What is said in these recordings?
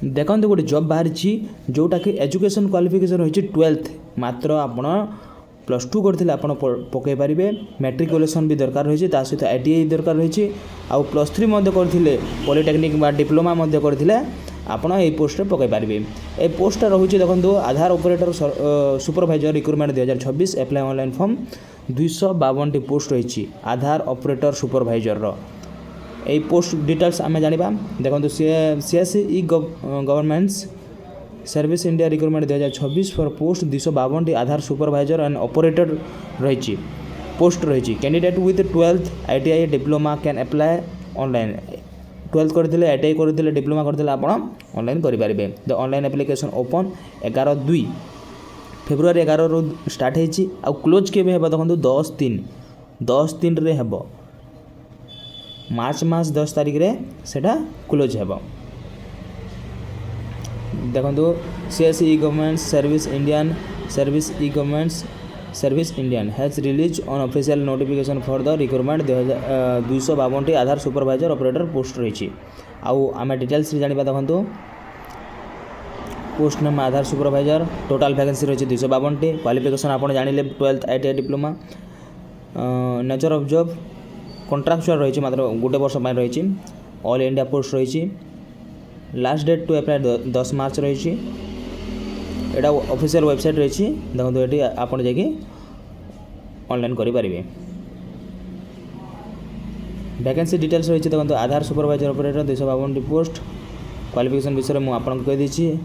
देखते गोटे जॉब बाहरी जोटा कि एजुकेशन क्वालिफिकेशन रही 12th मात्र आपण +2 करथिले आपण पकई पारिबे। मैट्रिकुलेशन भी दरकार रही सहित ITI दरकार रही आउ +3 मध्य करथिले पॉलिटेक्निक बा डिप्लोमा मध्य करथिले आपण ए पोस्ट पकई पारिबे। ए पोस्ट रहुछि देखंतु Aadhaar operator supervisor recruitment 2026 apply online form 252 post रही आधार ऑपरेटर सुपरवाइजर रो। ए पोस्ट डिटेल्स आम जाना देखो CSE governments service India recruitment 2026 for post 252 Aadhaar supervisor and operator रही पोस्ट रही candidate with 12th ITI diploma can apply online 12th करते ITI करते डिप्लोमा करते आप ऑनलाइन करेंगे। The online application open 11/2 February 11 रू स्टार्ट होती आ क्लोज के देखो 10/3 रे हेब मार्च मास 10 तारिख रे सेटा क्लोज हेब। देखो CSE government service Indian has release on official notification for the recruitment 252 Aadhaar supervisor operator post रही आउ आम डिटेल्स जाना देखो पोस्ट नेम आधार सुपरवाइजर टोटाल वैकेंसी रही 252 क्वालिफिकेशन आप जानिले 12th ITI diploma nature of job contractual रही मात्र गोटे वर्ष रही ऑल इंडिया पोस्ट रही लास्ट डेट टू अप्लाई 10 मार्च रही एटा ऑफिशियल वेबसाइट रही देखो ये आप ऑनलाइन करेंगे। वैकेंसी डिटेल्स रही देखो आधार सुपरवाइजर ऑपरेटर 252 पोस्ट क्वालिफिकेशन विषय में आपको कहीदेছি।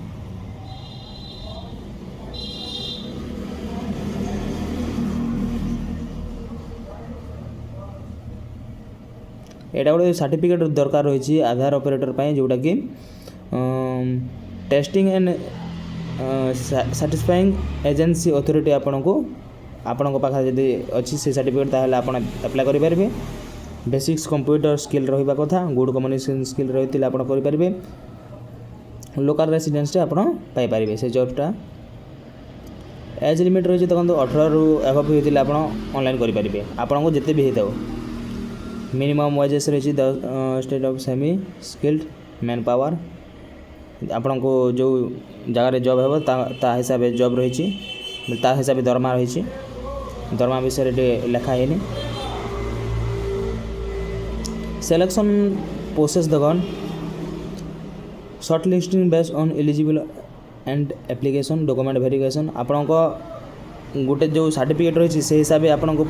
एटा गोटे सर्टिफिकेट दरकार रही आधार ऑपरेटर पाई जोटा कि testing and satisfying agency authority आपण पाखे जदि अच्छी से सर्टिफिकेट ताहले आपण अप्लाई करेंगे। बेसिक्स कंप्यूटर स्किल रहा कथा गुड कम्युनिकेशन स्किल रही आप करेंगे। लोकल रेसिडेंस आप पाइपर से जॉबटा एज लिमिट रही देखो 18 रू एभव होते आप ऑनलाइन करेंगे आपन को जिते भी होता हो। मिनिमम वेजेस रही state of semi skilled man power आपण को जो जगार जॉब हे ता हिसाब से जॉब रही ता हिसाब से दरमा रही दरमा विषय लिखा है। सिलेक्शन प्रोसेस देखन short listing based on eligible and application document verification आपण को गोटे जो सर्टिफिकेट रही से हिसाब से आपण को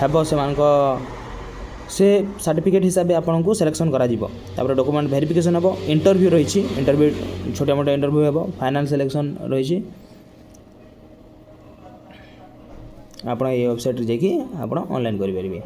हेब से सर्टिफिकेट हिसाब से आपन को सिलेक्शन करा जीवो। तापर डॉक्यूमेंट वेरिफिकेशन हेबो इंटरव्यू रही इंटरव्यू छोटा मोटा इंटरव्यू हेबो फाइनल सिलेक्शन रही आपण ये वेबसाइट जाकि आपण ऑनलाइन करि परिबे।